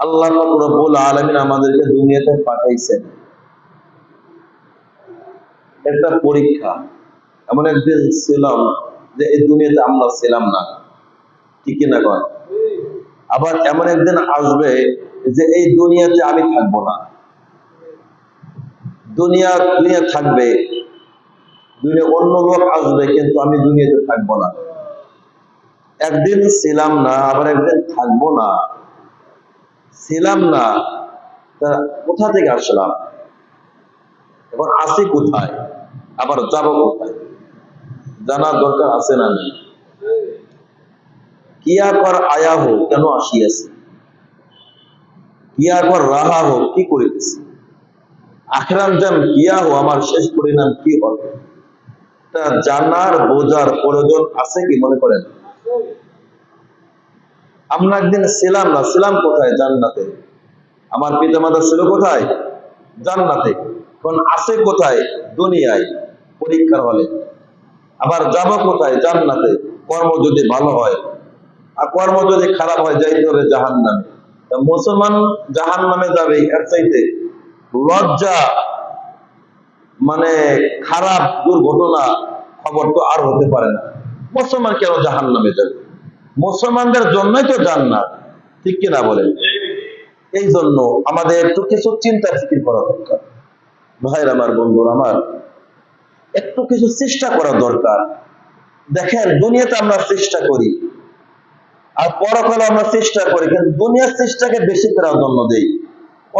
আল্লাহ পাক রব্বুল আলামিন আমাদেরকে দুনিয়াতে পাঠাইছেন একটা পরীক্ষা। এমন একদিন ছিলাম যে এই দুনিয়াতে আমরা ছিলাম না, ঠিক কিনা কর। আবার এমন একদিন আসবে যে এই দুনিয়াতে আমি থাকবো না। দুনিয়া দুনিয়া থাকবে, দুনিয়া অন্য লোক আসবে, কিন্তু আমি দুনিয়াতে থাকবো না। একদিন ছিলাম না, আবার একদিন থাকবো না। ছিলাম না, তা কোথা থেকে আসলাম, এখন আসি কোথায়, আবার যাব কোথায়, জানার দরকার আছে না নেই। কিয়া কর আয়া হোক, কেন আসিয়াছি, কিয়া কর রাহা হোক, কি করিতেছি, আখরাম জাম কিয়া হো, আমার শেষ পরিণাম কি হবে, তা জানার বোঝার প্রয়োজন আছে কি মনে করেন? আমরা একদিন ছিলাম না, ছিলাম কোথায়? জান্নাতে। আমার পিতা মাতা ছিল কোথায়? জান্নাতে। এখন আছে কোথায়? দুনিয়ায়, পরীক্ষার হলে। আবার যাব কোথায়? জান্নাতে। কর্ম যদি ভালো হয়, আর কর্ম যদি খারাপ হয় যাইতে হবে জাহান্নামে। মুসলমান জাহান্নামে যাবে, এর চাইতে লজ্জা মানে খারাপ দুর্ঘটনা খবর তো আর হতে পারে না। মুসলমান কেন জাহান্নামে যাবে? মুসলমানদের জন্যই তো জান্নাত, ঠিক কিনা বলেন? এই জন্য আমাদের একটু কিছু চিন্তা ফিকির করা দরকার। ভাইর আমার, বন্ধুর আমার, একটু কিছু চেষ্টা করা দরকার। দেখেন, দুনিয়াতে আমরা চেষ্টা করি, আর পরকালে আমরা চেষ্টা করি, কিন্তু দুনিয়ার চেষ্টাকে বেশি করার জন্য দেই।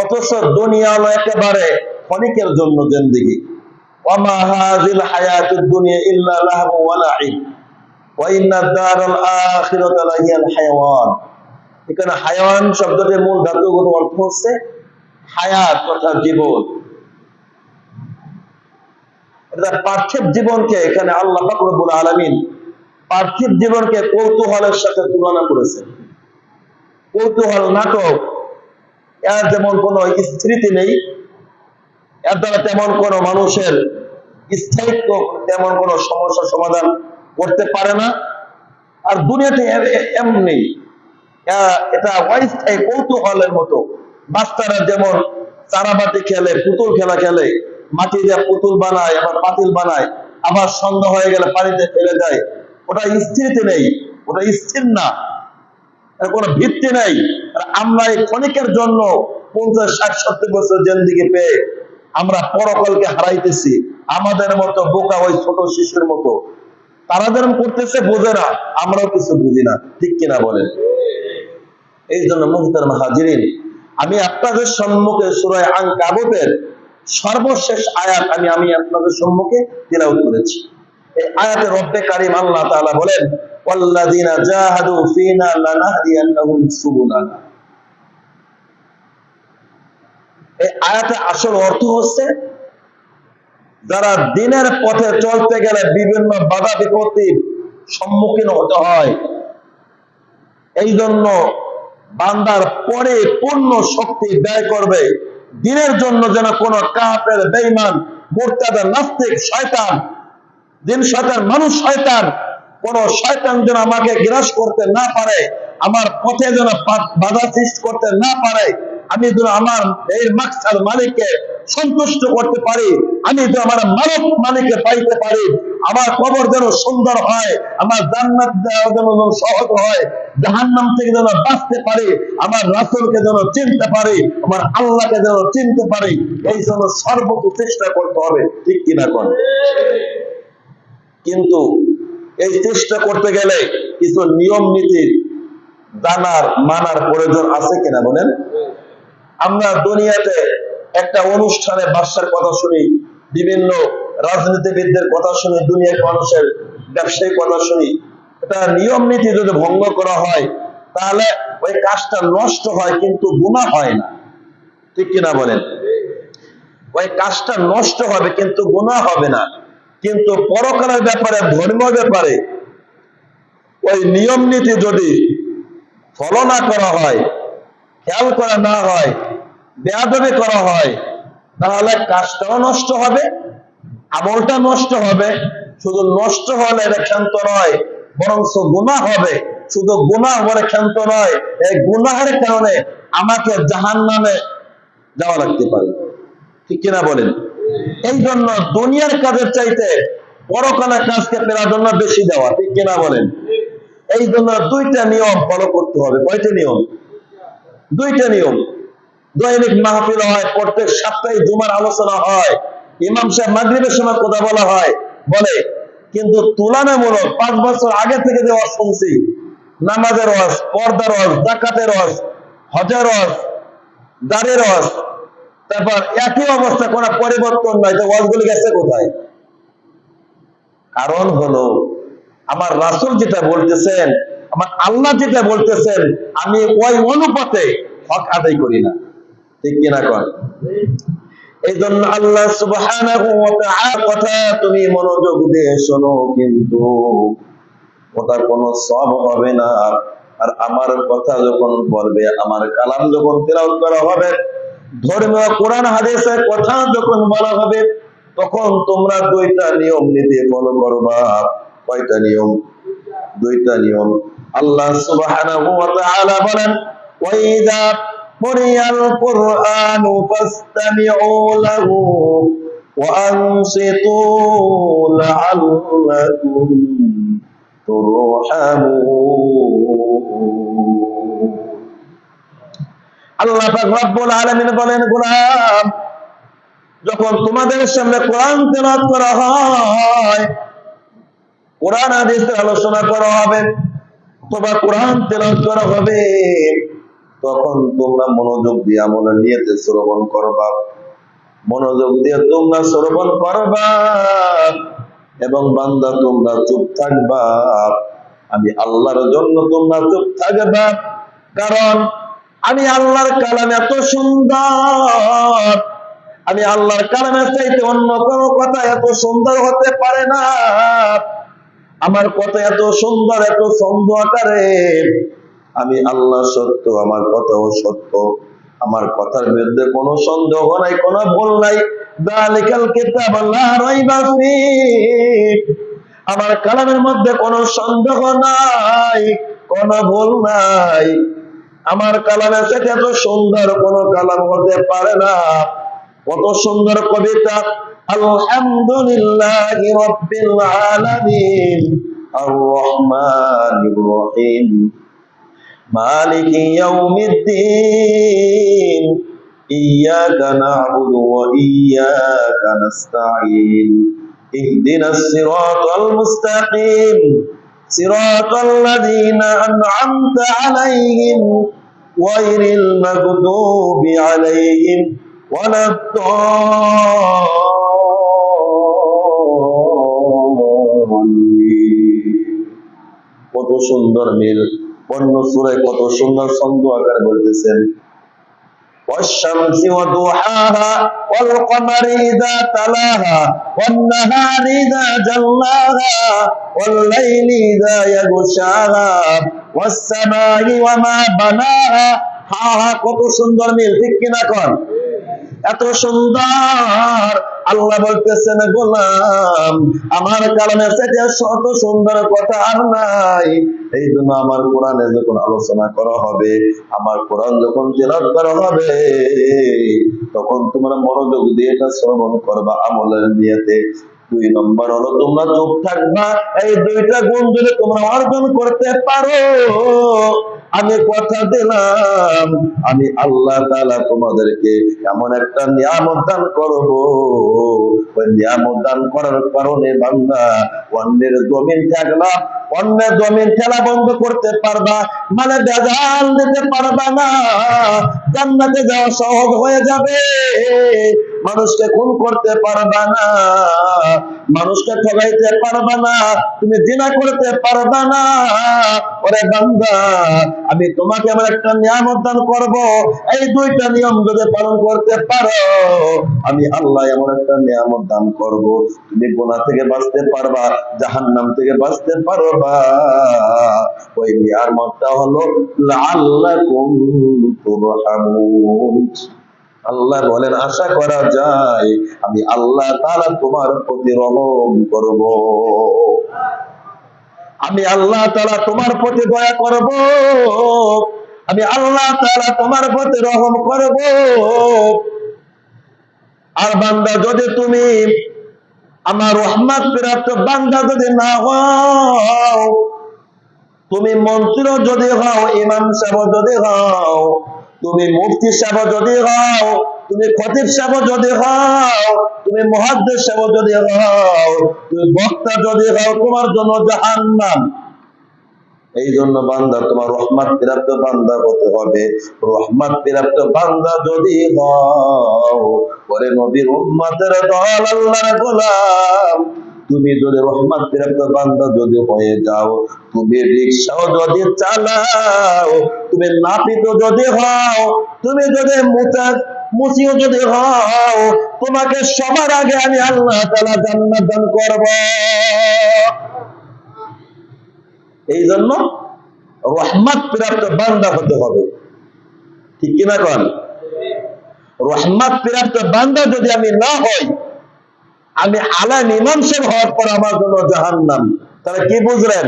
অথচ দুনিয়া হলো একেবারে ক্ষণিকের জন্য জিন্দেগি। ওয়ামা হাযিল হায়াতুদ দুনিয়া ইল্লা লাহবু ওয়া লাইব ওয়া ইন্নাদ দারাল আখিরাতা লাহিয়াল হায়াওয়ান। এখানে হায়াওয়ান শব্দটির মূল ধাতুগত অর্থ হচ্ছে হায়াত, অর্থাৎ জীবন। পার্থিব জীবনকে এখানে আল্লাহ পাক রব্বুল আলামিন পার্থিব জীবনকে কৌতূহলের সাথে তুলনা করেছেন। কৌতূহল নাটক, এর যেমন কোন স্মৃতি নেই, এর দ্বারা তেমন কোন মানুষের স্থায়িত্ব, তেমন কোন সমস্যা সমাধান করতে পারে না। আর দুনিয়াতে এমনি এটা অস্থায়ী কৌতূহলের মতো। বাচ্চারা যেমন চারাবাতি খেলে, পুতুল খেলা খেলে, মাটি দিয়ে পুতুল বানায়, আবার পাতিল বানায়, আবার সন্ধ্যা হয়ে গেলে পানিতে ফেলে দেয়। ওটা স্থিরতে নেই, ওটা স্থির না, কোনো ভিত্তি নেই। আর আমরা এই ক্ষণিকের জন্য 50, 60, 70 বছর জিন্দেগি পেয়ে আমরা পরকালকে হারাইতেছি। আমাদের মতো বোকা ওই ছোট শিশুর মতো, তারা যেরকম করতেছে বোঝে না, আমরাও কিছু বুঝি না, ঠিক কিনা বলেন? এই জন্য মুহতারাম হাজিরিন, আমি আপনাদের সম্মুখে সূরা আনকাবুতের সর্বশেষ আয়াত আমি আপনাদের সম্মুখে তিলাওয়াত করেছি। এই আয়াতে রব্বে কারীম আল্লাহ তাআলা বলেন, ওয়াল্লাযিনা জাহাদু ফিনা লানাহদিয়ান্নাহুম সুবুলানা। এই আয়াতে আসল অর্থ হচ্ছে, যারা দ্বীনের পথে চলতে গেলে বিভিন্ন বাধা বিপত্তির সম্মুখীন হতে হয়, এই জন্য বান্দার পরে পূর্ণ শক্তি ব্যয় করবে দ্বীনের জন্য, যেন কোন কাফের, বেঈমান, মুরতাদ, নাস্তিক, শয়তান, জিন শয়তান, মানুষ শয়তান, কোন শয়তান যেন আমাকে গ্রাস করতে না পারে, আমার পথে যেন বাধা সৃষ্টি করতে না পারে। আমি যেন আমার এই মাকসাদ মালিককে সন্তুষ্ট করতে পারি, আমি যেন আমার মানব মালিককে পাইতে পারি, আমার কবর যেন সুন্দর হয়, আমার জান্নাত যেন সহজ হয়, জাহান্নাম থেকে যেন বাঁচতে পারি, আমার রাসূলকে যেন চিনতে পারি, আমার আল্লাহকে যেন চিনতে পারি। এই জন্য সর্বোচ্চ চেষ্টা করতে হবে, ঠিক কিনা কোন? কিন্তু এই চেষ্টা করতে গেলে কিছু নিয়ম নীতি জানার, মানার প্রয়োজন আছে কিনা বলেন? আমরা দুনিয়াতে একটা অনুষ্ঠানে বাদশার কথা শুনি, বিভিন্ন রাজনীতিবিদদের কথা শুনি, দুনিয়ার মানুষের ব্যবসায়িক কথা শুনি। এটা নিয়ম নীতি যদি ভঙ্গ করা হয়, তাহলে ওই কাজটা নষ্ট হয়, কিন্তু গুনাহ হয় না, ঠিক কিনা বলেন? ওই কাজটা নষ্ট হবে, কিন্তু গুনাহ হবে না। কিন্তু পরকালের ব্যাপারে, ধর্মের ব্যাপারে ওই নিয়ম নীতি যদি ফলো না করা হয়, খেয়াল করা না হয়, বেয়াদবি করা হয়, তাহলে কাজটাও নষ্ট হবে, আমলটা নষ্ট হবে। শুধু নষ্ট হলে এটা ক্ষান্ত নয়, বরং গুনাহ হবে। শুধু গুনাহ হলে ক্ষান্ত নয়, এই গুনাহের কারণে আমাকে জাহান্নামে যাওয়া লাগতে পারে। ঠিক কিনা বলেন? এই জন্য দুনিয়ার কাজের চাইতে পরকালের কাজকে প্রাধান্য বেশি দেওয়া। ঠিক কিনা বলেন? এই জন্য দুইটা নিয়ম ফলো করতে হবে। কয়টা নিয়ম? দুইটা নিয়ম। দৈনিক মাহফিল হয়, প্রত্যেক সপ্তাহে জুমার আলোচনা হয়, ইমাম সাহেব মাগরিবের সময় কথা বলা হয় বলে, কিন্তু তুলনামূলক 5 বছর আগে থেকে যে ওয়াজ শুনছি, নামাজের ওয়াজ, পর্দার ওয়াজ, যাকাতের ওয়াজ, হজের ওয়াজ, দাড়ির ওয়াজ, তারপর একই অবস্থা, কোনো পরিবর্তন নাই। তো ওয়াজগুলি গেছে কোথায়? কারণ হলো আমার রাসূল যেটা বলতেছেন, আমার আল্লাহ যেটা বলতেছেন, আমি ওই অনুপাতে হক আদায় করি না। ঠিক কিনা কন? এই জন্য আল্লাহ সুবহানাহু ওয়া তাআলা কথা তুমি মনোযোগ দিয়ে শোনো, কিন্তু ওটার কোনো সওয়াব হবে না। আর আমার কথা যখন বলবে, আমার কালাম যখন তেলাওয়াত করা হবে, ধর্মীয় কোরআন হাদিসের কথা যখন বলা হবে, তখন তোমরা দুইটা নিয়ম নীতি ফলো করবা। কয়টা নিয়ম? দুইটা নিয়ম। আল্লাহ সুবহানাহু ওয়া তাআলা বলেন, ওয়াইদা কুরিয়াল কুরআনু ফাসতামিউ লাহু ওয়া আনসিতু লাআল্লাকুম তুরহামুন। আল্লাহ পাক রব্বুল আলামিন বলেন, গোলাম, যখন তোমাদের সামনে কোরআন তেলাওয়াত করা হয়, কোরআন হাদিসের আলোচনা করা হবে অথবা কোরআন তেলাওয়াত করা হবে, তখন তোমরা মনোযোগ দিয়ে আমলের নিয়তে শ্রবণ করবা। মনোযোগ দিয়ে তোমরা শ্রবণ করবা এবং বান্দা তোমরা চুপ থাকবা। আমি আল্লাহর জন্য তোমরা চুপ থাকবা, কারণ আমি আল্লাহর কালাম এত সুন্দর, আমি আল্লাহর কালামের চাইতে অন্য কোনো কথা এত সুন্দর হতে পারে না। আমার কথা এত সুন্দর, এত ছন্দ আকারে। আমি আল্লাহ সত্য, আমার কথাও সত্য, আমার কথার বিরুদ্ধে কোনো সন্দেহ নাই, কোনো ভুল নাই। যালিকাল কিতাব লা রাইবা ফীহ, আমার কালামের মধ্যে কোনো সন্দেহ নাই, কোনো ভুল নাই। আমার কালামের চাইতে এত সুন্দর কোন কালাম হতে পারে না। কত সুন্দর কবিতা! আলহামদুলিল্লাহি রাব্বিল আলামিন আর রহমানির রহিম মালিকি ইয়াউমিদ্দিন ইয়্যাকা না'বুদু ওয়া ইয়্যাকা নাস্তাঈন ইহদিনাস সিরাতাল মুস্তাকিম সিরাতাল লাযীনা আন'আমতা আলাইহিম গায়রিল মাগদুবি আলাইহিম কত সুন্দর মিল! অন্য সূরায় কত সুন্দর ছন্দ আকার বলতেছেন, والشمس وضحاها والقمر إذا تلاها والنهار إذا جلاها والليل إذا يغشاها والسماء وما بناها। কত সুন্দর মিল! ঠিক কিনা কন? এত সুন্দর! আল্লাহ বলতেছেন, গোলাম, আমার কালামে থেকে শত সুন্দর কথা আর নাই। এই জন্য আমার কোরআনে যখন আলোচনা করা হবে, আমার কোরআন যখন তেলাওয়াত করা হবে, তখন তোমরা মনোযোগ দিয়ে এটা শ্রবণ করবা আমলের নিয়তে। 2 নম্বর হলো তোমরা চুপ থাকবা। এই দুইটা গুণ যদি তোমরা অর্জন করতে পারো, আমি কথা দিলাম, আমি আল্লাহ তাআলা তোমাদেরকে এমন একটা নিয়ামত দান করব, ওই নিয়ামত দান করার কারণে বান্দা অন্যের জমিন ঠেকলা, অন্যের জমিন ঠেলা বন্ধ করতে পারবা, মানে ভেজাল দিতে পারবা না, জান্নাতে যাওয়া সহজ হয়ে যাবে। মানুষকে খুন করতে পারবা না, মানুষকে ঠকাইতে পারবা না, তুমি জিনা করতে পারবা না। ওরে বান্দা, আমি তোমাকে আমার একটা নিয়ামত দান করব, এই দুইটা নিয়ম যদি পালন করতে পারো, আমি আল্লাহ এমন একটা নিয়ামত দান করব, তুমি গুনাহ থেকে বাঁচতে পারবা, জাহান্নাম থেকে বাঁচতে পারবা। ওই নিয়ামতটা হলো লাআল্লাকুম তুরহামুন। আল্লাহ বলেন, আশা করা যায় আমি আল্লাহ তাআলা তোমার প্রতি রহম করব, আমি আল্লাহ তাআলা তোমার প্রতি দয়া করব। আমি আল্লাহ তাআলা তোমার প্রতি রহম করব। আর বান্দা যদি তুমি আমার রহমত প্রাপ্ত বান্দা যদি না হও, তুমি মন্ত্রী যদি হও, ইমাম সাহেব যদি হও, তুমি মুফতি সাহেব যদি হও, তুমি খতিব সাহেব যদি হও, তুমি মুহাদ্দিস সাহেব যদি হও, তুমি বক্তা যদি হও, তোমার জন্য জাহান্নাম। এই জন্য বান্দা তোমার রহমত প্রাপ্ত বান্দা হতে হবে। রহমত প্রাপ্ত বান্দা যদি হও, পরে নবীর উম্মতের দল, আল্লাহর গোলাম, তুমি যদি রহমত প্রাপ্ত বান্দা যদি হয়ে যাও, তুমি রিকশাও যদি চালাও, তুমি নাপিত যদি হও, তুমি যদি মুসিও যদি হও, তোমাকে সবার আগে আমি আল্লাহ তাআলা জান্নাত দান করব। এই জন্য রহমত প্রাপ্ত বান্দা হতে হবে, ঠিক কিনা কোন? রহমত প্রাপ্ত বান্দা যদি আমি না হই, আমি আলেম ইমাম সাহেব হওয়ার পর আমার জন্য জাহান্নাম। তাহলে কি বুঝলেন?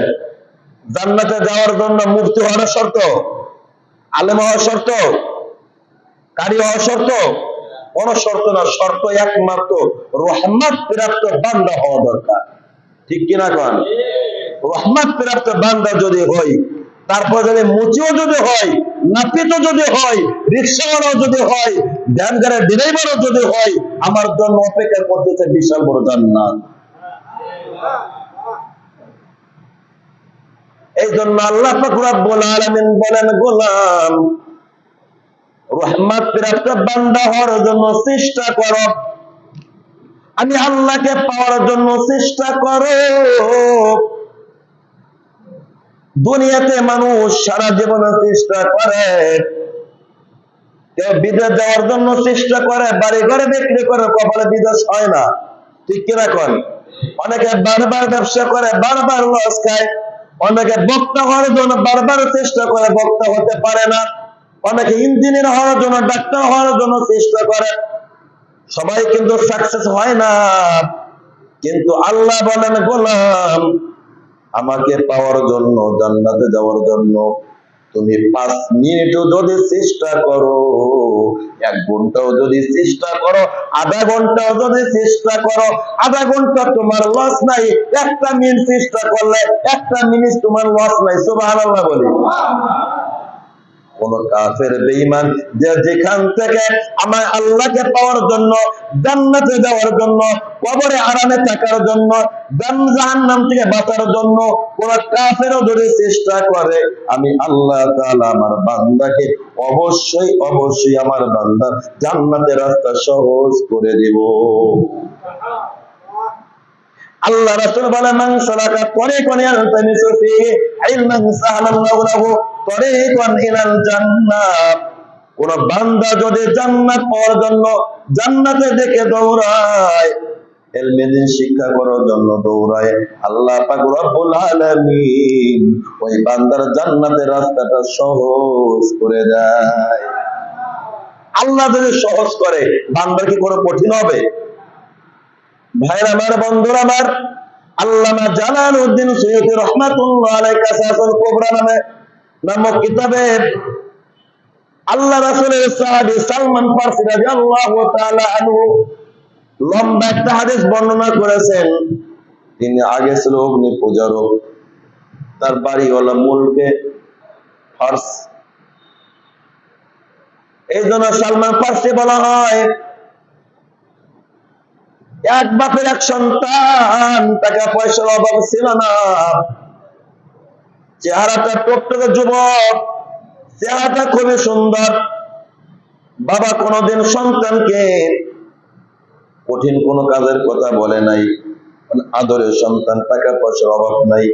জান্নাতে যাওয়ার জন্য মুফতি হওয়ার শর্ত, আলেম হওয়ার শর্ত, কারি হওয়ার শর্ত? কোন শর্ত না, শর্ত একমাত্র রহমত প্রাপ্ত বান্দা হওয়া দরকার, ঠিক কিনা কোন? রহমত প্রাপ্ত বান্দা যদি হই, তারপর যদি মুচিও যদি হয়, নাপিত যদি হয়, রিক্সাওয়ালাও যদি হয়, ভ্যান গাড়ির ড্রাইভারও যদি হয়, আমার জন্য অপেক্ষা করতেছে বিশাল বড় জান্নাত। এই জন্য আল্লাহ পাক রব্বুল আলামিন বলেন, গোলাম রহমত প্রাপ্ত বান্দা হওয়ার জন্য চেষ্টা করো, আমি আল্লাহকে পাওয়ার জন্য চেষ্টা করো। দুনিয়াতে মানুষ সারা জীবনে চেষ্টা করে, কেউ বিদেশ যাওয়ার জন্য চেষ্টা করে, বাড়ি ঘরে বিক্রি করে, কপালে বিদেশ হয় না, ঠিক কিনা কোন? অনেকে বারবার ব্যবসা করে, বারবার লস খায়। অনেকে বক্তা হওয়ার জন্য বারবার চেষ্টা করে, বক্তা হতে পারে না। অনেকে ইঞ্জিনিয়ার হওয়ার জন্য, ডাক্তার হওয়ার জন্য চেষ্টা করে, সবাই কিন্তু সাকসেস হয় না। কিন্তু আল্লাহ বলেন, গোলাম আমাকে পাওয়ার জন্য, জান্নাতে যাওয়ার জন্য তুমি 5 মিনিটও যদি চেষ্টা করো, 1 ঘন্টাও যদি চেষ্টা করো, আধা ঘন্টাও যদি চেষ্টা করো, আধা ঘন্টা তোমার লস নাই, 1 মিনিট চেষ্টা করলে 1 মিনিট তোমার লস নাই। সুবহানাল্লাহ বলি। কোন কাফের বেঈমান যে যেখান থেকে আমার আল্লাহকে পাওয়ার জন্য, জান্নাতে যাওয়ার জন্য, কবরে আরামে থাকার জন্য, জাহান্নাম থেকে বাঁচার জন্য কোন কাফেরও যদি চেষ্টা করে, আমি আল্লাহ তাআলা আমার বান্দাকে অবশ্যই অবশ্যই আমার বান্দার জান্নাতের রাস্তা সহজ করে দেব। আল্লাহ রাসূল বলেন, মান সালাকা তরিকান ইয়ালতামিসু ফীহি ইলমান সাহালাল্লাহু লাহু তরিকান ইলাল জান্নাহ। কোন বান্দা যদি জান্নাত পাওয়ার জন্য জান্নাতের দিকে দৌড়ায়, ইলমে দ্বীন শিক্ষা করার জন্য দৌড়ায়, আল্লাহ পাক রব্বুল আলামিন ওই বান্দার জান্নাতের রাস্তাটা সহজ করে দেয়। আল্লাহ যদি সহজ করে, বান্দার কি কোনো কঠিন হবে? ভাইরা আমার, বন্ধুরা আমার, আল্লামা জালালউদ্দিন সুয়ুতী রাহমাতুল্লাহ আলাইহি কাসাসুল কুবরা নামক কিতাবে আল্লাহ রাসূলের সাহাবী সালমান ফারসি রাদিয়াল্লাহু তাআলা আনহু লম্বা একটা হাদিস বর্ণনা করেছেন। তিনি আগে ছিল অগ্নি পূজারক, তার বাড়ি হলো মুলকে ফার্স। এই জন্য সালমান ফারসি বলা হয়, এক বাপের এক সন্তান, টাকা পয়সার অভাব ছিল না, চেহারাটা টকটকে যুবক, চেহারাটা খুবই সুন্দর। বাবা কোনদিন সন্তানকে কঠিন কোন কাজের কথা বলে নাই, আদরের সন্তান, টাকা পয়সার অভাব নাই,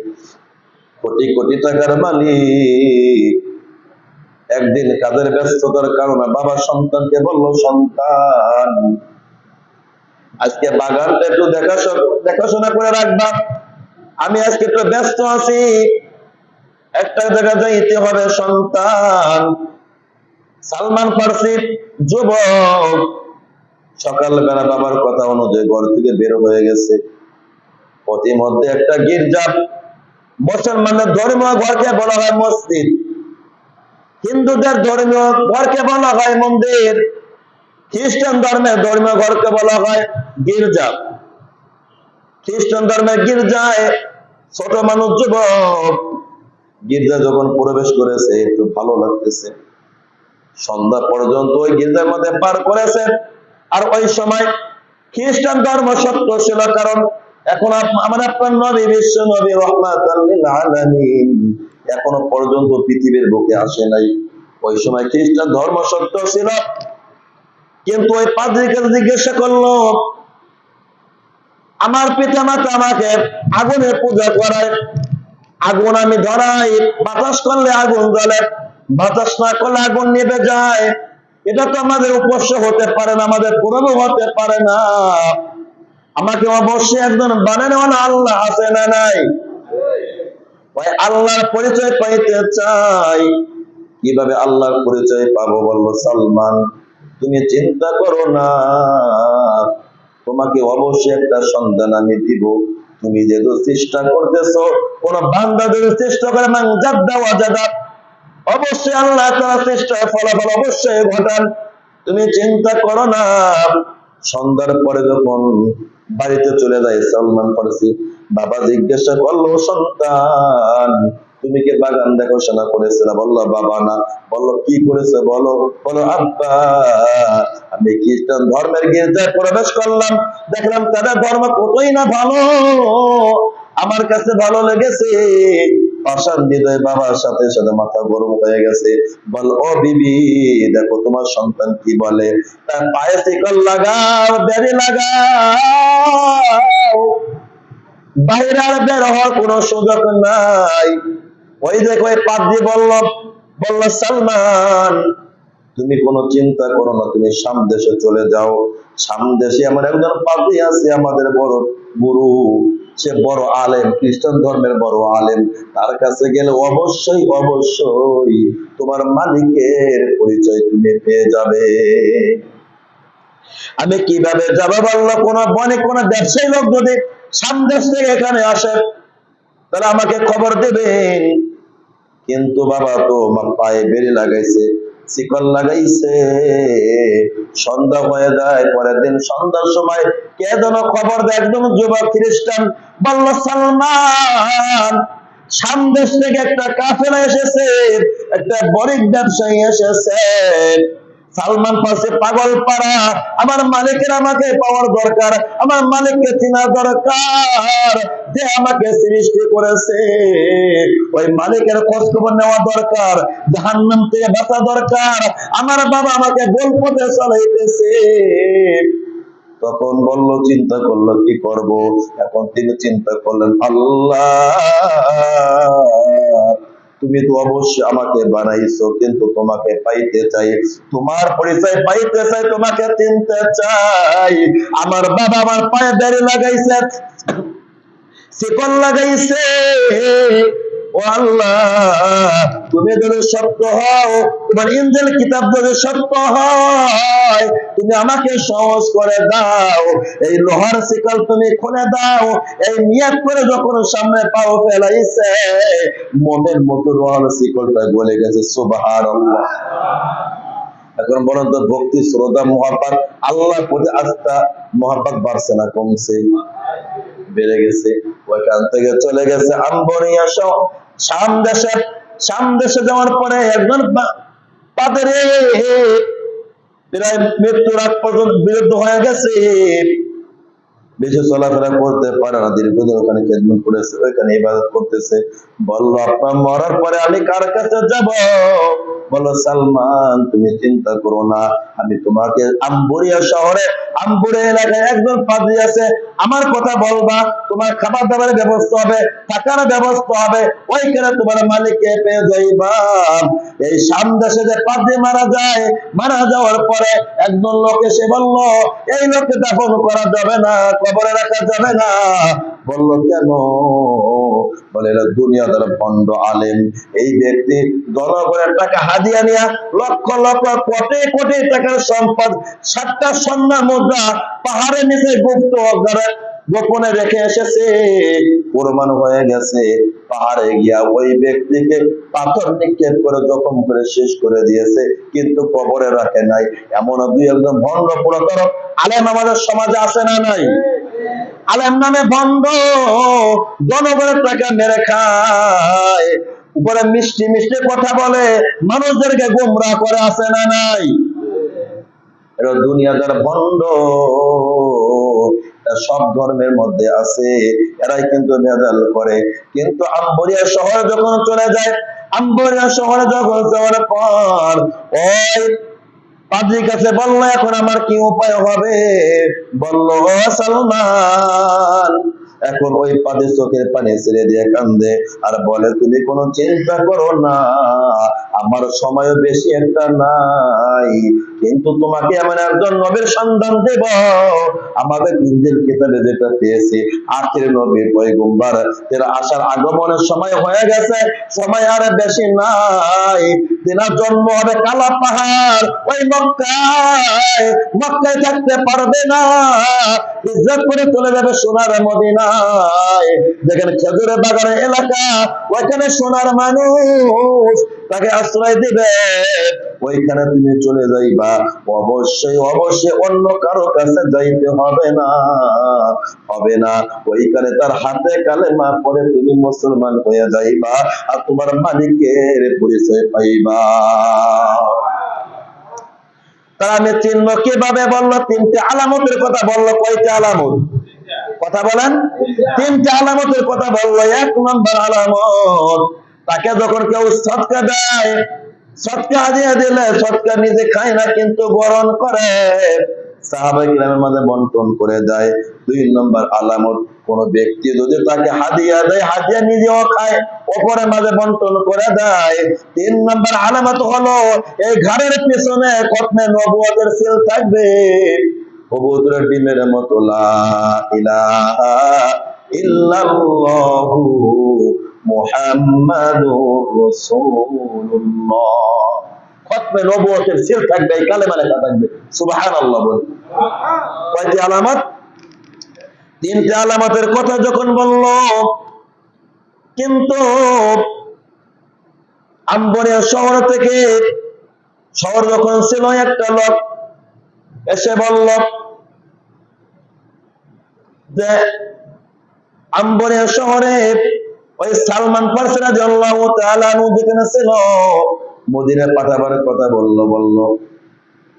কোটি কোটি টাকার মালিক। একদিন কাজের ব্যস্ততার কারণে বাবা সন্তানকে বলল, সন্তান আজকে বাগানটা একটু দেখাশোনা করে রাখবা, আমি আজকে একটু ব্যস্ত আছি, একটা জায়গা যাইতে হবে সন্তান। সালমান ফারসি যুবক সকালবেলা বাবার কথা অনুযায়ী ঘর থেকে বের হয়ে গেছে। পথিমধ্যে একটা গির্জা, মুসলমানের ধর্মীয় ঘরকে বলা হয় মসজিদ, হিন্দুদের ধর্মীয় ঘরকে বলা হয় মন্দির, খ্রিস্টান ধর্মের ধর্মীয় ঘরকে বলা হয় গির্জা। খ্রিস্টান ধর্মের গির্জায় ছোট মানুষ যুবক গির্জা যখন প্রবেশ করেছে একটু ভালো লাগতেছে, সন্ধ্যা পর্যন্ত ওই গির্জার মধ্যে পার করেছে। আর ওই সময় খ্রিস্টান ধর্ম সত্য ছিল, কারণ এখন আমার আপনার নবী বিশ্ব নবী রাহমাতাল লিল আলামিন এখনো পর্যন্ত পৃথিবীর বুকে আসে নাই। ওই সময় খ্রিস্টান ধর্ম সত্য ছিল। কিন্তু ওই পাদ্রীকে জিজ্ঞাসা করলো, আমার পিতা মাতা আমাকে আগুনের পূজা করায়, আগুন আমি ধরাই, বাতাস করলে আগুন জ্বলে, বাতাস না করলে আগুন নিভে যায়, এটা তো আমাদের উপাস্য হতে পারে না, আমাদের প্রভু হতে পারে না। আমাকে অবশ্যই একজন বানানো আল্লাহ আছে না নাই? ওই আল্লাহর পরিচয় পাইতে চাই। কিভাবে আল্লাহর পরিচয় পাবো? বললো, সালমান তুমি চিন্তা করো না, তোমাকে অবশ্যই একটা সন্তান আমি দিব। তুমি যেহেতু চেষ্টা করতেছো, কোন বান্দা যদি চেষ্টা করে অবশ্যই আল্লাহ তার চেষ্টার ফলাফল অবশ্যই ঘটান। তুমি চিন্তা করো না। সন্ধ্যার পরে যখন বাড়িতে চলে যায় সালমান ফারসি, বাবা জিজ্ঞাসা করলো, সন্তান তুমি কি বাগান দেখাশোনা করেছিলে? বললো, বাবা না। বললো, কি করেছে বলো? বলো, আব্বা আমি খ্রিস্টান ধর্মের গির্জায় প্রবেশ করলাম, দেখলাম তাদের ধর্ম কতই না ভালো, আমার কাছে ভালো লেগেছে। পাষাণ হৃদয় বাবার সাথে সাথে মাথা গরম হয়ে গেছে। বল, ও বিবি দেখো তোমার সন্তান কি বলে, তার পায়ে শিকল লাগাও, বেড়ি লাগাও, বাইরে আর বের হওয়ার কোন সুযোগ নাই। ওই দেখো এই পাদ্রী বলল সালমান তুমি কোনো চিন্তা করো না, তুমি সামদেশে চলে যাও। সামদেশে আমার একজন পাদ্রী আছে, আমাদের বড় গুরু, সে বড় আলেম, খ্রিস্টান ধর্মের বড় আলেম, তার কাছে গেলে অবশ্যই অবশ্যই তোমার মালিকের পরিচয় তুমি পেয়ে যাবে। আমি কিভাবে যাবো? বললো, কোন বনে কোন ব্যবসায়ী লোক যদি সামদেশ থেকে এখানে আসে তাহলে আমাকে খবর দেবেন। কিন্তু বাবা তো আমার পায়ে বেড়ি লাগাইছে, শিকল লাগাইছে, সন্ধ্যা হয়ে যায়। পরের দিন সন্ধ্যার সময় কে যেন খবর দেয়, একদম যুবক খ্রিস্টান, বলল, সালমান সামদেশ থেকে একটা কাফেলা এসেছে, একটা বড়িক ব্যবসায়ী এসেছে। সালমান ফারসি পাগল পাড়া, আমার মালিকের আমাকে পাওয়ার দরকার, আমার মালিককে চেনা দরকার, যে আমাকে সৃষ্টি করেছে ওই মালিকের খোঁজ খবর নেওয়া দরকার, জাহান্নাম থেকে বাঁচা দরকার। আমার বাবা আমাকে গোল পথে চলাইতেছে। তখন বলল, চিন্তা করলো কি করব। এখন তিনি চিন্তা করলেন, আল্লাহ তুমি তো অবশ্যই আমাকে বানাইছো, কিন্তু তোমাকে পাইতে চাই, তোমার পরিচয় পাইতে চাই, তোমাকে চিনতে চাই। আমার বাবা আমার পায়ে বেড়ি লাগাইছে, শিকল লাগাইছে। ও আল্লাহ তুমি যদি সত্য হও, তোমার ইনজিল কিতাব যদি সত্য হয়, তুমি আমাকে সহজ করে দাও, এই লোহার শিকল তুমি খুলে দাও। এই নিয়ত করে যখন সামনে পাও ফেলাইছে, মনের মতো লোহার শিকলটা গলে গেছে। সুবহানাল্লাহ। এখন বলেন তো, ভক্তি শ্রদ্ধা মহাব্বত আল্লাহর প্রতি আস্থা মহাব্বত বাড়ছে না কমছে? বেড়ে গেছে। ওইখান থেকে চলে গেছে আম্বরিয়া সহ সামদেশে যাওয়ার পরে একজন পাদ্রী প্রায় মৃত্যুর আগ পর্যন্ত বিরুদ্ধ হয়ে গেছে, বেশি চলাফেরা করতে পারে না, দীর্ঘদিন ওখানে খেদমত করেছে, ওইখানে ইবাদত করতেছে। বললো, আপনার মরার পরে আমি কার কাছে যাব? বলো, সালমান তুমি চিন্তা করো না, আমি তোমাকে আম্বরিয়া শহরে, আম্বুরে এলাকায় একজন পাদ্রী আছে, আমার কথা বলবা, তোমার খাবার দাবারের ব্যবস্থা হবে, থাকার ব্যবস্থা হবে, ওইখানে তোমার মালিককে পেয়ে যাইবা। এই সামদেশে যে পাদ্রী মারা যায়, মারা যাওয়ার পরে একজন লোক এসে বলল, এই লোককে দাফন করা যাবে না, কবরে রাখা যাবে না। বললো, কেন? বলে, এরা দুনিয়াদার ভণ্ড আলেম, এই ব্যক্তি জনগণের টাকা হাদিয়া নিয়া লক্ষ লক্ষ কোটি কোটি টাকার সম্পদ, 7টা স্বর্ণ মুদ্রা পাহাড়ের নিচে গুপ্ত গোপনে রেখে এসেছে, প্রমাণ হয়ে গেছে। পাহাড়ে গিয়া ওই ব্যক্তিকে পাথর নিক্ষেপ করে জখম করে শেষ করে দিয়েছে, কিন্তু কবরে রাখে নাই। এমন দুই একজন ভণ্ড প্রতারক আলেম আমাদের সমাজে আছে না নাই? আলেম নামে ভণ্ড, জনগণের টাকা মেরে খায়, উপরে মিষ্টি মিষ্টি কথা বলে, মানুষদেরকে গোমরাহ করে, আছে না নাই? এরা দুনিয়াদার ভণ্ড, সব ধর্মের মধ্যে আছে, এরাই কিন্তু ভেজাল করে। কিন্তু আম্বরিয়া শহরে যখন চলে যায়, আম্বরিয়া শহরে যখন যাওয়ার পর ওই পাদ্রীর কাছে বললো, এখন আমার কি উপায় হবে? বললো, ও সালমান। এখন ওই পাদ্রী চোখের পানি ছেড়ে দিয়ে কান্দে আর বলে, তুমি কোনো চিন্তা করো না, আমার সময় বেশি একটা নাই, কিন্তু তোমাকে এমন একজন নবীর সন্ধান দেব, আমাদের ইনজিল কিতাবে যেটা পেয়েছি, আখির নবী পয়গম্বর এর আসার আগমনের সময় হয়ে গেছে, সময় আর বেশি নাই। তিনার জন্ম হবে কালা পাহাড় ওই মক্কায়, মক্কায় থাকতে পারবে না, হিজরত করে চলে যাবে সোনার মদিনায়, যেখানে খেজুরের বাগানের এলাকা, ওইখানে সোনার মানুষ তাকে আশ্রয় দিবে, ওইখানে তুমি চলে যাইবা। অবশ্যই অবশ্যই অন্য কারো কাছে যাইতে হবে না, হবে না। ওইখানে তার হাতে কালেমা পড়ে তুমি মুসলমান হয়ে যাইবা, আর তোমার মালিকের পরিচয় পাইবা। তারা আমি চিহ্ন কিভাবে বললো? তিনটে আলামতের কথা বললো। কয়টা আলামত? কথা বলেন। তিনটে আলামতের কথা বললো। এক নম্বর আলামত, তাকে যখন কেউ সদকা দেয়, সদকা হাদিয়া দিলে সদকা নিজে খায় না, কিন্তু বরণ করে, সাহাবায়ে কিরামের মাঝে বন্টন করে দেয়। দুই নম্বর আলামত, কোন ব্যক্তি যদি তাকে হাদিয়া দেয়, হাদিয়া নিজেও খায়, অপরের মাঝে বন্টন করে দেয়। তিন নম্বর আলামত হলো, এই ঘরের পিছনে খতমে নবুয়তের সিল থাকবে, কবুতরের ডিমের মতো, লা ইলাহা ইল্লাল্লাহু মুহাম্মাদুর রাসূলুল্লাহ। খতমে নবুয়তের সিল থাকবে, এই কালেমা লেখা থাকবে। সুবহানাল্লাহ বল। কয়টি আলামত? তিনটি আলামতের কথা যখন বলল, কিন্তু আম্বরিয়া শহর থেকে, শহর যখন ছিল, একটা লোক এসে বলল যে আম্বরিয়া শহরে ওই সালমান ফারসি রাদিয়াল্লাহু তাআলা আনহু যেখানে ছিল, মদিনায় পাঠাবার কথা বলল।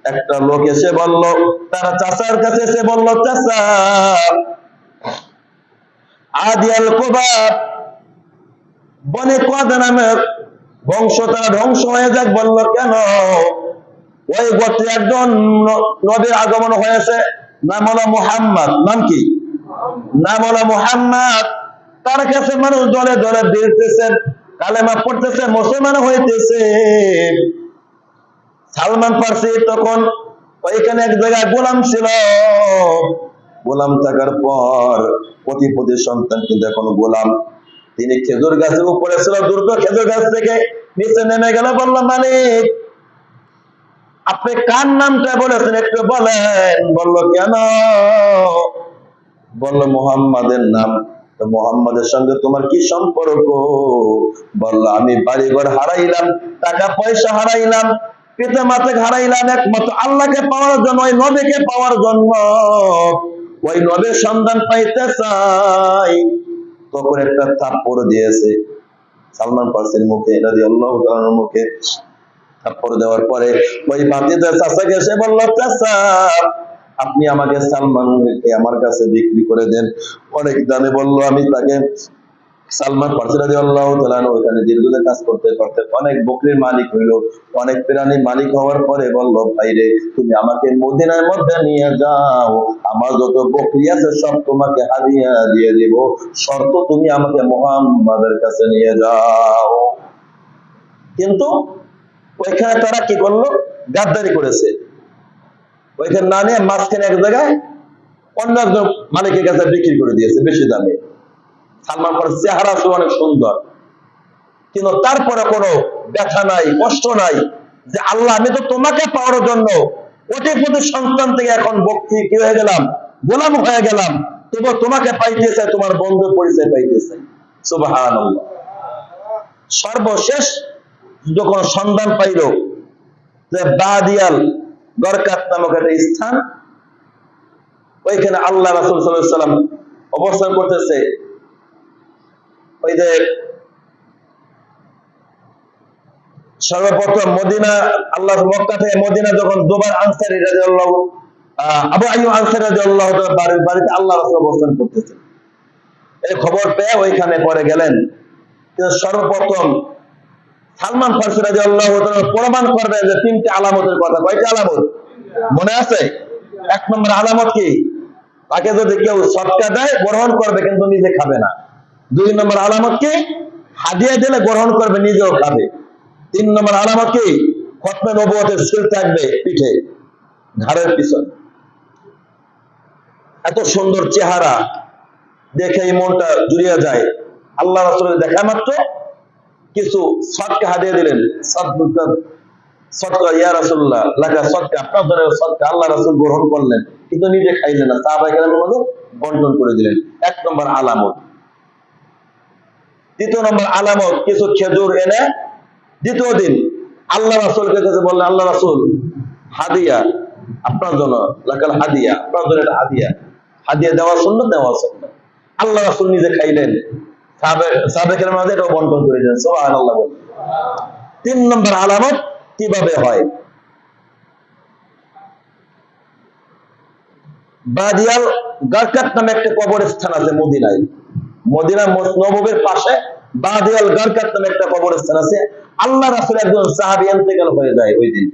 একটা লোক এসে বলল, তারা চাচার কাছে এসে বলল, চাচা, আদিয়াল কুবাব বনে কোয়াদা নামের বংশ তারা ধ্বংস হয়ে যাক। বলল, কেন? ওই গোত্রে একজন নবীর আগমন হয়েছে, নাম হলো মুহাম্মদ। নাম কি? নাম হলো মুহাম্মদ। তার কাছে মানুষ দলে দলে বেরতেছে, কালেমা পড়তেছে, মুসলমান হইতেছে। সালমান ফারসি তখন ওইখানে এক জায়গায় গোলাম ছিল, গোলাম থাকার পর কোটিপতি সন্তান, কিন্তু এখন গোলাম। তিনি খেজুর গাছের উপরে ছিল, দ্রুত খেজুর গাছ থেকে নিচে নেমে গেল, বলল, মালিক, আপনি কার নামটা বলেছেন একটু বলেন। বলল, কেন? বলল, মুহাম্মাদের নাম। তো মুহাম্মাদের সঙ্গে তোমার কি সম্পর্ক? বলল, আমি বাড়িঘর হারাইলাম, টাকা পয়সা হারাইলাম, পিতা মাতাকে হারাইলাম, একমাত্র আল্লাহকে পাওয়ার জন্য, ওই নবীকে পাওয়ার জন্য, ওই নবীর সন্ধান পাইতে চাই। তখন একটা থাপ্পড় দিয়েছে সালমান ফারসির মুখে, রাদিয়াল্লাহু তাআলার মুখে। থাপ্পড় দেওয়ার পরে ওই ভাতিজা চাচাকে এসে বলল, চাচা, আপনি আমাকে সালমানকে আমার কাছে বিক্রি করে দেন অনেক দামে। বলল, আমি তাকে, সালমান ফারসি রাদিয়াল্লাহু তাআলা ওখানে দীর্ঘদিন কাজ করতে করতে অনেক বকরির মালিক হইল, অনেক প্রাণীর মালিক হওয়ার পরে বলল, ভাইরে, তুমি আমাকে মদিনার মধ্যে নিয়ে যাও, আমার যত বকরি আছে সব তোমাকে হাদিয়া দিয়ে দিব, শর্ত তুমি আমাকে মুহাম্মাদের কাছে নিয়ে যাও। কিন্তু ওইখানে তারা কি করলো? গাদ্দারি করেছে। ওইখানে না নিয়ে মাঝখানে এক জায়গায় অন্য একজন মালিকের কাছে বিক্রি করে দিয়েছে বেশি দামে। সালমান ফারসি চেহারা অনেক সুন্দর, কিন্তু তারপরে কোনো ব্যথা নাই, কষ্ট নাই, যে আল্লাহ, আমি তো তোমাকে পাওয়ার জন্য কোটিপতি সন্তান থেকে এখন বক্তি কি হয়ে গেলাম, গোলাম হয়ে গেলাম, তবু তোমাকে পাইতে চাই, তোমার বন্ধু পরিচয় পাইতে চাই। সুবহানাল্লাহ। সর্বশেষ যখন সন্ধান পাইল যে বাদিয়াল গরকাত নামক একটা স্থান, ওইখানে আল্লাহ রাসূল সাল্লাল্লাহু আলাইহি ওয়াসাল্লাম অবস্থান করতেছে। ওই যে সর্বপ্রথম মদিনা, আল্লাহ মক্কা থেকে মদিনা যখন দুবার আনসারী রাদিয়াল্লাহু আবু আইয়ুব আনসারী রাদিয়াল্লাহু তাআলা বাড়িতে আল্লাহ রাসূল অবস্থান করতেছে, এই খবর পেয়ে ওইখানে পরে গেলেন। কিন্তু সর্বপ্রথম সালমান ফারসি রাদিয়াল্লাহু তাআলা প্রমাণ করবেন যে তিনটি আলামতের কথা। কয়টি আলামত মনে আছে? এক নম্বর আলামত কি? তাকে যদি কেউ সদকা দেয় গ্রহণ করবে কিন্তু নিজে খাবে না। দুই নম্বর আলামত কি? হাদিয়া দিলে গ্রহণ করবে, নিজেও খাবে। তিন নম্বর আলামত কি? খতমে নবুয়তের সিল থাকবে পিঠে, ঘাড়ের পিছনে। এত সুন্দর চেহারা দেখে মনটা জুড়িয়ে যায়। আল্লাহ রাসূলের দেখা মাত্র কিছু সদকা হাদিয়া দিলেন। সদকা ইয়া রাসূলুল্লাহ লাকা সদকা, আপনার জন্য সদকা। আল্লাহ রাসূল গ্রহণ করলেন কিন্তু নিজে খাইলেন না, সাহাবায়ে কেরামের মধ্যে বন্টন করে দিলেন। এক নম্বর আলামত। দ্বিতীয় নম্বর আলামত, কিছু খেজুর এনে দ্বিতীয় দিন আল্লাহ রাসূলকে কাছে বললেন, আল্লাহ রাসূল হাদিয়া আপনার জন্য, লাকাল হাদিয়া, আপনার জন্য এটা হাদিয়া। হাদিয়া দেওয়া সুন্নাত, দেওয়া সুন্নাত। আল্লাহ রাসূল নিজে খাইলেন, সাহাবায়ে কেরামের মধ্যে এটাও বন্টন করে দিলেন। সুবহানাল্লাহ। তিন নম্বর আলামত কিভাবে হয়? বাদিয়াল গারকাত নামে একটা কবরস্থান আছে মদিনায়। মদিনা নববীর পাশে বাদিয়াল গারকাত নামে একটা কবরস্থান আছে। আল্লাহ রাসূল একজন সাহাবী ইন্তেকাল হয়ে যায় ওই দিন।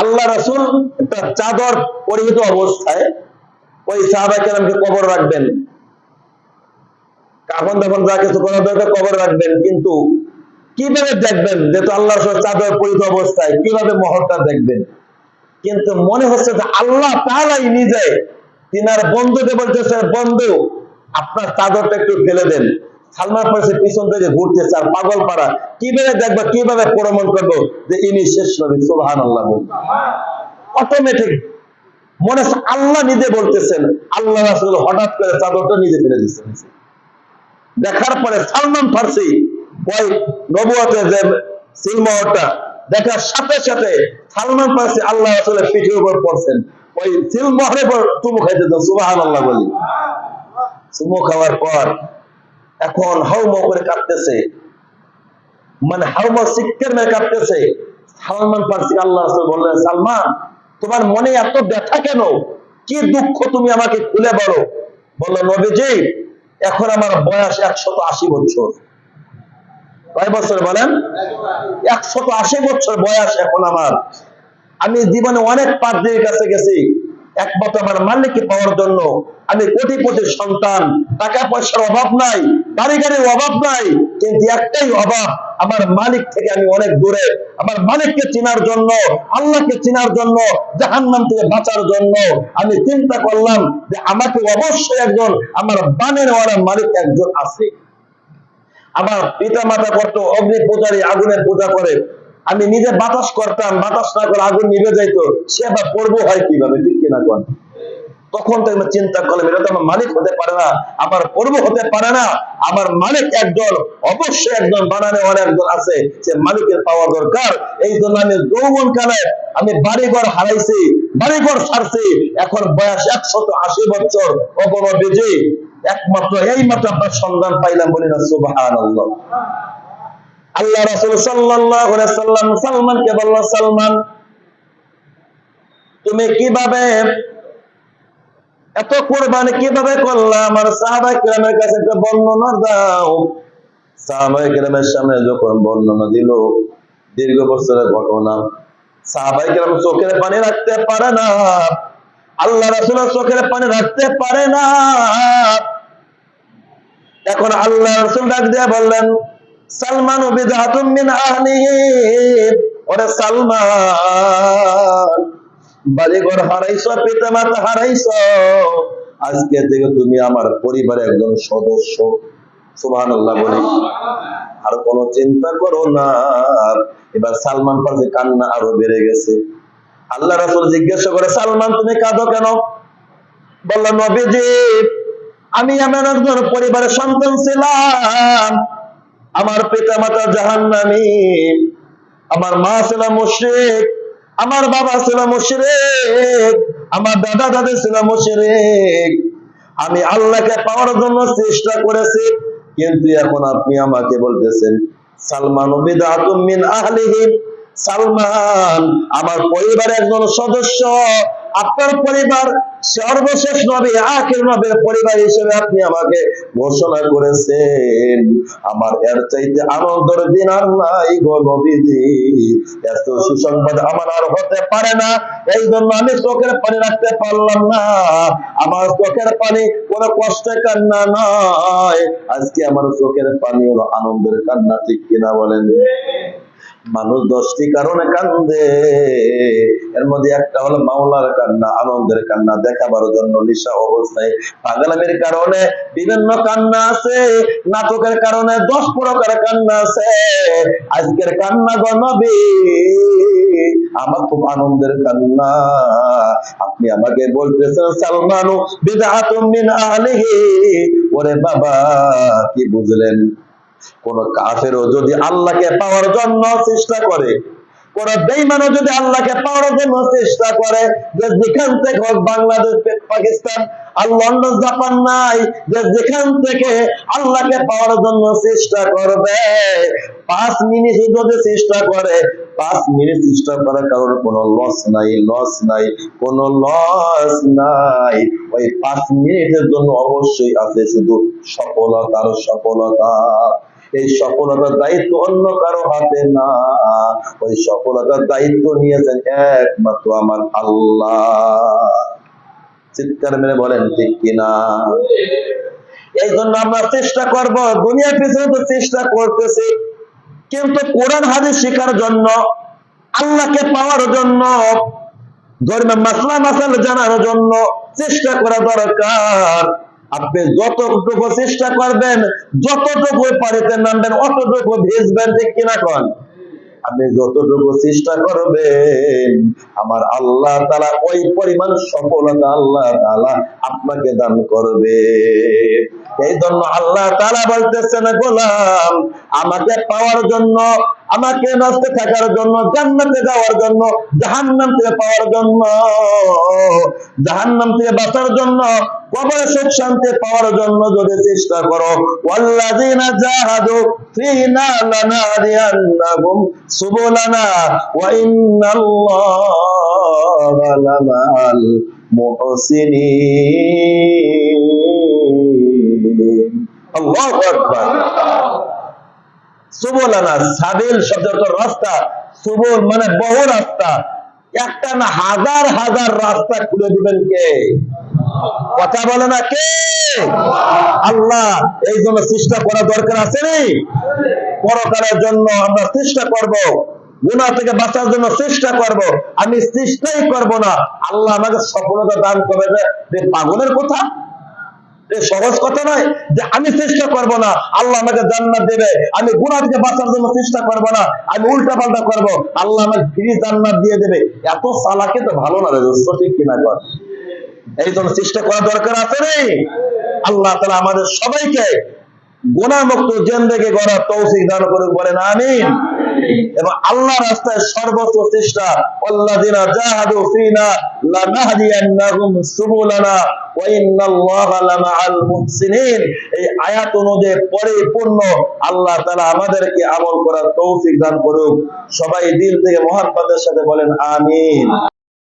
আল্লাহ রাসূল একটা চাদর পরিহিত অবস্থায় ওই সাহাবায়ে কেরামকে কবর রাখবেন, কাফন দাফন যা কিছু করা দরকার কবর রাখবেন। কিন্তু কিভাবে দেখবেন? যেহেতু আল্লাহ রাসূল চাদর পরিহিত অবস্থায়, কিভাবে মহরটা দেখবেন? কিন্তু মনে হচ্ছে যে আল্লাহ তাআলাই নিজে তিনার বন্ধুকে বলতেছে, বন্ধু আপনার চাদরটা একটু ফেলে দেন। সালমান ফারসি পিছন থেকে ঘুরতেছে, আর পাগল পাড়া কিভাবে দেখবো, কিভাবে প্রমাণ করবো যে ইনি শেষ নবী? সুবহানাল্লাহ। অটোমেটিক মনে হচ্ছে আল্লাহ নিজে বলতেছেন। আল্লাহ রাসূল হঠাৎ করে চাদরটা নিজে ফেলে দিচ্ছেন। দেখার পরে সালমান ফারসি ওই নবুয়তের যে সিলমোহরটা দেখার সাথে সাথে সালমান ফারসি আল্লাহ রাসূলের পিঠের উপর পড়ছেন, ওই সিলমোহরের উপর চুমু খাইতেছেন। সুবহানাল্লাহ বলি। চুমু খাওয়ার পর এখন হাউমাউ করে কাঁপতেছে, মানে হাউমাউ চিৎকার মেরে কাঁপতেছে। সালমান ফারসি আল্লাহ রাসূল বললেন, সালমান তোমার মনে এত ব্যথা কেন? কি দুঃখ তুমি আমাকে খুলে বলো। বলল, নবীজি এখন আমার বয়স 180 বছর। কয় বছর বলেন? 180 বছর বয়স এখন আমার। আমি জীবনে অনেক পাদ্রীর কাছে গেছি, একমাত্র আমার মালিককে পাওয়ার জন্য। আমি কোটিপতির সন্তান, টাকা পয়সার অভাব নাই, বাড়ি গাড়ির অভাব নাই, কিন্তু একটাই অভাব, আমার মালিক থেকে আমি অনেক দূরে। আমার মালিককে চেনার জন্য, আল্লাহকে চেনার জন্য, জাহান্নাম থেকে বাঁচার জন্য আমি চিন্তা করলাম যে আমাকে অবশ্যই একজন আমার বানের ওয়ালা মালিক একজন আছে। আমার পিতা মাতা করতো অগ্নি পূজারী, আগুনের পূজা করে। আমি নিজে বাতাস করতাম, বাতাস না করে আগুন নিভে যাইতো, সে বা পড়বো হয় কিভাবে? ঠিক কিনা কোন? তখন তো আমি চিন্তা করলাম এটা তো আমার মালিক হতে পারে না, আমার পর্ব হতে পারে না। আমার মালিক একজন, অবশ্যই একজন বানানে একজন আছে, সে মালিকের পাওয়া দরকার। এই জন্য আমি যৌবন কালে আমি বাড়িঘর হারাইছি, বাড়িঘর ছাড়ছি, এখন বয়স 180 বছর। অপর বিজয়ী একমাত্র এই মাত্র আপনার সন্ধান পাইলাম, বলি না সুবহানাল্লাহ। আল্লাহ রাসূল সাল্লাল্লাহু আলাইহি ওয়াসাল্লাম সালমানকে বলল, সালমান তুমি কিভাবে এত কুরবানি কিভাবে করলা? আমার সাহাবায়ে কেরামের কাছে একটা বর্ণনা দাও। সাহাবায়ে কেরামের সামনে যখন বর্ণনা দিল দীর্ঘ বছরের ঘটনা, সাহাবায়ে কেরাম চোখের পানি রাখতে পারে না, আল্লাহ রাসূলের চোখের পানি রাখতে পারে না। এখন আল্লাহ রাসূল ডাক দিয়ে বললেন, সালমান বিদআতুম মিন আহলিহি, ওরে সালমান বাড়িঘর হারাইছো, পিতা মাতা হারাইছো, আজকে থেকে তুমি আমার পরিবারের একজন সদস্য। সুবহানাল্লাহ বলি। আর কোনো চিন্তা করো না। এবার সালমান ফারসি কান্না আরো বেড়ে গেছে। আল্লাহ রাসূল জিজ্ঞাসা করে, সালমান তুমি কাঁদো কেন? বললেন নবীজি, আমি আমার একজন পরিবারের সন্তান ছিলাম, আমার পিতা মাতা জাহান্নামী, আমার মা ছিল মুশরিক, আমার বাবা ছিল মুশরিক, আমার দাদা দাদি ছিল মুশরিক। আমি আল্লাহকে পাওয়ার জন্য চেষ্টা করেছি, কিন্তু এখন আপনি আমাকে বলতেছেন সালমান বিদআতুম মিন আহলিহি, সালমান আমার পরিবারের একজন সদস্য, আপনার পরিবার সর্বশেষ নবী আখির নবীর পরিবার হিসেবে আপনি আমাকে ঘোষণা করেছেন। আমার এর চাইতে আনন্দের দিন আর নাই গো নবীজি, এত সুসংবাদ আমার আর হতে পারে না। এই জন্য আমি চোখের পানি রাখতে পারলাম না। আমার চোখের পানি কোনো কষ্টের কান্না নয়, আজকে আমার চোখের পানি হলো আনন্দের কান্না, ঠিক কিনা বলেন? মানুষ 10টি কারণে কান্দে, এর মধ্যে একটা হলো মাওলার কান্না, আনন্দের কান্না, দেখাবার জন্য নিশা অবস্থায়, পাগলামির কারণে বিভিন্ন কান্না আছে, নাটকের কারণে 10 প্রকার কান্না আছে। আজকের কান্না গো নবী আমার খুব আনন্দের কান্না। আপনি আমাকে বলতেছেন সালমানু বিদআতুম মিন আহলিহি, ওরে বাবা কি বুঝলেন? কোন কাফেরও যদি আল্লাহকে পাওয়ার জন্য চেষ্টা করে, কোন বেঈমানও যদি আল্লাহকে পাওয়ার জন্য চেষ্টা করে, যে যেখান থেকে হোক, বাংলাদেশ, পাকিস্তান আর লন্ডন, জাপান নাই, যে যেখান থেকে আল্লাহকে পাওয়ার জন্য চেষ্টা করবে, 5 মিনিট যদি চেষ্টা করে, 5 মিনিট চেষ্টা করার কারণে কোনো লস নাই, লস নাই, কোনো লস নাই। ওই 5 মিনিটের জন্য অবশ্যই আছে শুধু সফলতার সফলতা। এই সফলতার দায়িত্ব অন্য কারো হাতে না, ওই সফলতার দায়িত্ব নিয়েছেন একমাত্র আমার আল্লাহ। চিৎকার মেরে বলেন ঠিক কিনা? এই জন্য আমরা চেষ্টা করব, দুনিয়ার পিছনে তো চেষ্টা করতেছি, কিন্তু কোরআন হাদিস শেখার জন্য, আল্লাহকে পাওয়ার জন্য, ধর্মের মাসলা মাসাল জানার জন্য চেষ্টা করা দরকার। আপনি যতটুকু চেষ্টা করবেন, যতটুকু পারিতে নামবেন, অতটুকু ভেজবেন, ঠিক কিনা কন? আপনি যতটুকু চেষ্টা করবেন, আমার আল্লাহ তাআলা ওই পরিমাণ সফলতা আল্লাহ তাআলা আপনাকে দান করবে। এই জন্য আল্লাহ তাআলা বলতেছেন, গোলাম আমাকে পাওয়ার জন্য, আমাকে নষ্ট থাকার জন্য, জান্নাতে যাওয়ার জন্য, জাহান্নাম থেকে পাওয়ার জন্য, জাহান্নাম থেকে বাঁচার জন্য, কবরে সুখ শান্তি পাওয়ার জন্য যদি চেষ্টা করো, ওয়াল্লাযিনা জাহাদু ফিনা লানাহদিয়ান্নাহুম সুবুলানা ওয়া ইন্নাল্লাহা লামাআল মুহসিনিন। আল্লাহু আকবার। সুবুলানা, সাবিল শব্দটা রাস্তা, সুবুল মানে বহু রাস্তা, একটা না হাজার হাজার রাস্তা খুলে দিবেন কে? কথা বলে না কে? আল্লাহ। এই জন্য চেষ্টা করা দরকার আছে নি? পরকালের জন্য আমরা চেষ্টা করব, গুনাহ থেকে বাঁচার জন্য চেষ্টা করব। আমি চেষ্টাই করব না, আল্লাহ আমাকে সফলতা দান করবে, পাগলের কথা, সহজ কথা নয় যে আমি চেষ্টা করব না আল্লাহ আমাকে জান্নাত দেবে, আমি গুনাহ থেকে বাঁচার জন্য চেষ্টা করব না, আমি উল্টা পাল্টা করব, আল্লাহ আমাকে ফ্রি জান্নাত দিয়ে দেবে। এত চালাকি তো ভালো না রে দোস্ত, ঠিক কিনা কর? এই জন্য চেষ্টা করা দরকার আছে রে। আল্লাহ তাআলা আমাদের সবাইকে গুনাহমুক্ত জিন্দেগি গড়ার তৌফিক দান করুক, বলেন আমিন। এবং আল্লাহ রাস্তায় সর্বোচ্চ চেষ্টা, আল্লাযিনা জাহাদু ফিনা লানাহদিয়ান্নাহুম সুবুলানা ওয়া ইন্নাল্লাহা লামাআল মুহসিনিন। এই আয়াত অনুযায়ী পরিপূর্ণ আল্লাহ তাআলা আমাদেরকে আমল করার তৌফিক দান করুক। সবাই দিল থেকে মুহাব্বতের সাথে বলেন আমিন।